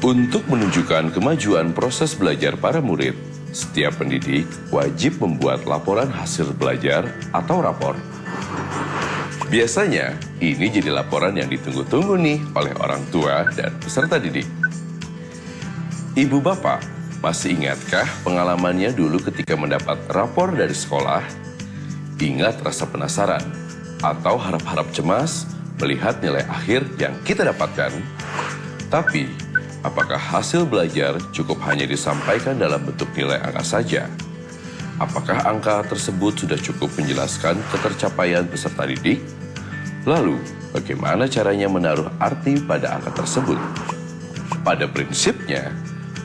Untuk menunjukkan kemajuan proses belajar para murid, setiap pendidik wajib membuat laporan hasil belajar atau rapor. Biasanya, ini jadi laporan yang ditunggu-tunggu nih oleh orang tua dan peserta didik. Ibu bapak, masih ingatkah pengalamannya dulu ketika mendapat rapor dari sekolah? Ingat rasa penasaran atau harap-harap cemas melihat nilai akhir yang kita dapatkan? Tapi, apakah hasil belajar cukup hanya disampaikan dalam bentuk nilai angka saja? Apakah angka tersebut sudah cukup menjelaskan ketercapaian peserta didik? Lalu, bagaimana caranya menaruh arti pada angka tersebut? Pada prinsipnya,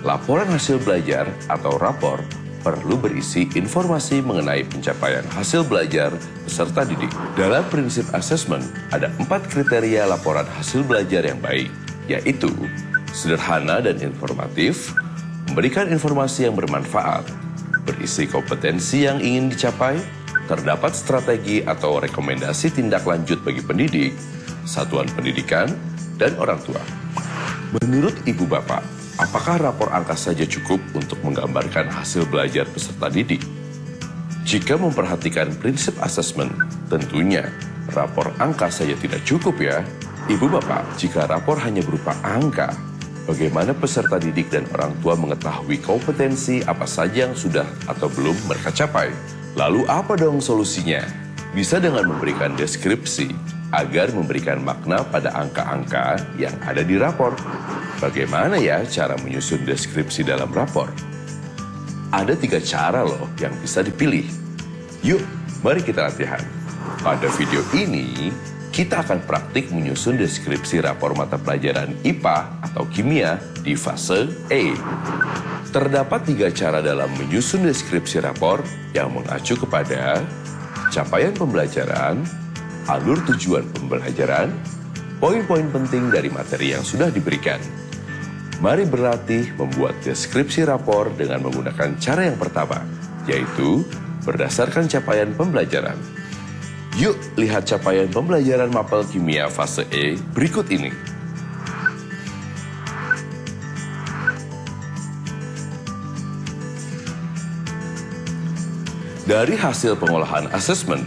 laporan hasil belajar atau rapor perlu berisi informasi mengenai pencapaian hasil belajar peserta didik. Dalam prinsip asesmen, ada 4 kriteria laporan hasil belajar yang baik, yaitu sederhana dan informatif, memberikan informasi yang bermanfaat, berisi kompetensi yang ingin dicapai, terdapat strategi atau rekomendasi tindak lanjut bagi pendidik, satuan pendidikan, dan orang tua. Menurut ibu bapak, apakah rapor angka saja cukup untuk menggambarkan hasil belajar peserta didik? Jika memperhatikan prinsip asesmen, tentunya rapor angka saja tidak cukup ya. Ibu bapak, jika rapor hanya berupa angka, bagaimana peserta didik dan orang tua mengetahui kompetensi apa saja yang sudah atau belum mereka capai? Lalu apa dong solusinya? Bisa dengan memberikan deskripsi agar memberikan makna pada angka-angka yang ada di rapor. Bagaimana ya cara menyusun deskripsi dalam rapor? Ada 3 cara loh yang bisa dipilih. Yuk, mari kita latihan. Pada video ini, kita akan praktik menyusun deskripsi rapor mata pelajaran IPA atau kimia di fase E. Terdapat 3 cara dalam menyusun deskripsi rapor yang mengacu kepada capaian pembelajaran, alur tujuan pembelajaran, poin-poin penting dari materi yang sudah diberikan. Mari berlatih membuat deskripsi rapor dengan menggunakan cara yang pertama, yaitu berdasarkan capaian pembelajaran. Yuk lihat capaian pembelajaran mapel kimia fase E berikut ini. Dari hasil pengolahan asesmen,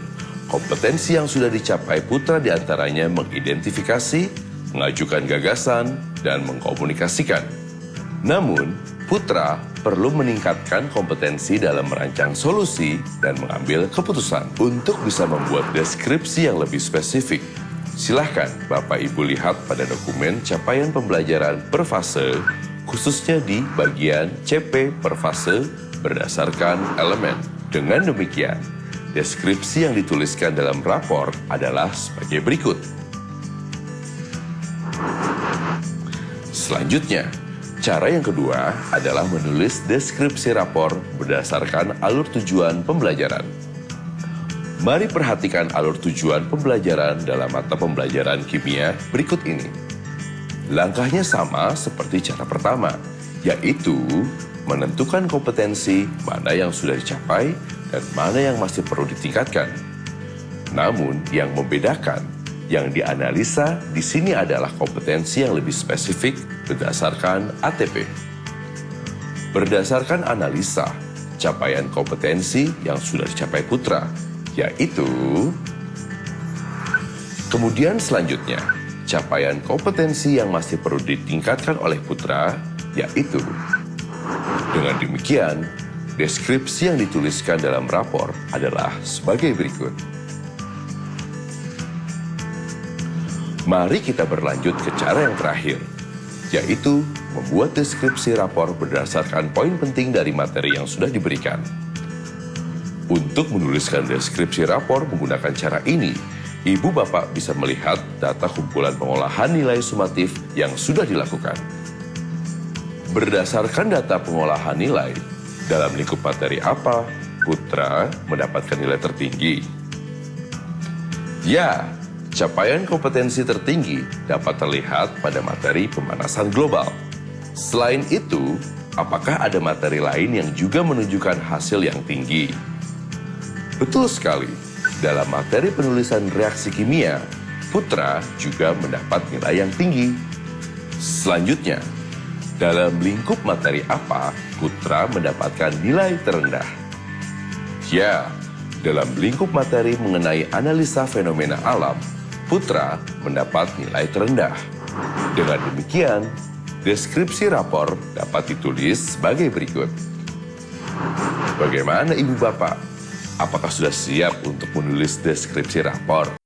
kompetensi yang sudah dicapai Putra diantaranya mengidentifikasi, mengajukan gagasan, dan mengkomunikasikan. Namun, Putra perlu meningkatkan kompetensi dalam merancang solusi dan mengambil keputusan. Untuk bisa membuat deskripsi yang lebih spesifik, silahkan Bapak Ibu lihat pada dokumen capaian pembelajaran per fase, khususnya di bagian CP per fase berdasarkan elemen. Dengan demikian, deskripsi yang dituliskan dalam rapor adalah sebagai berikut. Selanjutnya, cara yang kedua adalah menulis deskripsi rapor berdasarkan alur tujuan pembelajaran. Mari perhatikan alur tujuan pembelajaran dalam mata pembelajaran kimia berikut ini. Langkahnya sama seperti cara pertama, yaitu menentukan kompetensi mana yang sudah dicapai dan mana yang masih perlu ditingkatkan. Namun, yang membedakan, yang dianalisa di sini adalah kompetensi yang lebih spesifik berdasarkan ATP. Berdasarkan analisa, capaian kompetensi yang sudah dicapai Putra, yaitu kemudian selanjutnya, capaian kompetensi yang masih perlu ditingkatkan oleh Putra, yaitu dengan demikian, deskripsi yang dituliskan dalam rapor adalah sebagai berikut. Mari kita berlanjut ke cara yang terakhir, yaitu membuat deskripsi rapor berdasarkan poin penting dari materi yang sudah diberikan. Untuk menuliskan deskripsi rapor menggunakan cara ini, Ibu Bapak bisa melihat data kumpulan pengolahan nilai sumatif yang sudah dilakukan. Berdasarkan data pengolahan nilai, dalam lingkup materi apa Putra mendapatkan nilai tertinggi? Ya, capaian kompetensi tertinggi dapat terlihat pada materi pemanasan global. Selain itu, apakah ada materi lain yang juga menunjukkan hasil yang tinggi? Betul sekali, dalam materi penulisan reaksi kimia, Putra juga mendapat nilai yang tinggi. Selanjutnya, Dalam lingkup materi apa Putra mendapatkan nilai terendah? Ya, dalam lingkup materi mengenai analisa fenomena alam, Putra mendapat nilai terendah. Dengan demikian, deskripsi rapor dapat ditulis sebagai berikut. Bagaimana Ibu Bapak? Apakah sudah siap untuk menulis deskripsi rapor?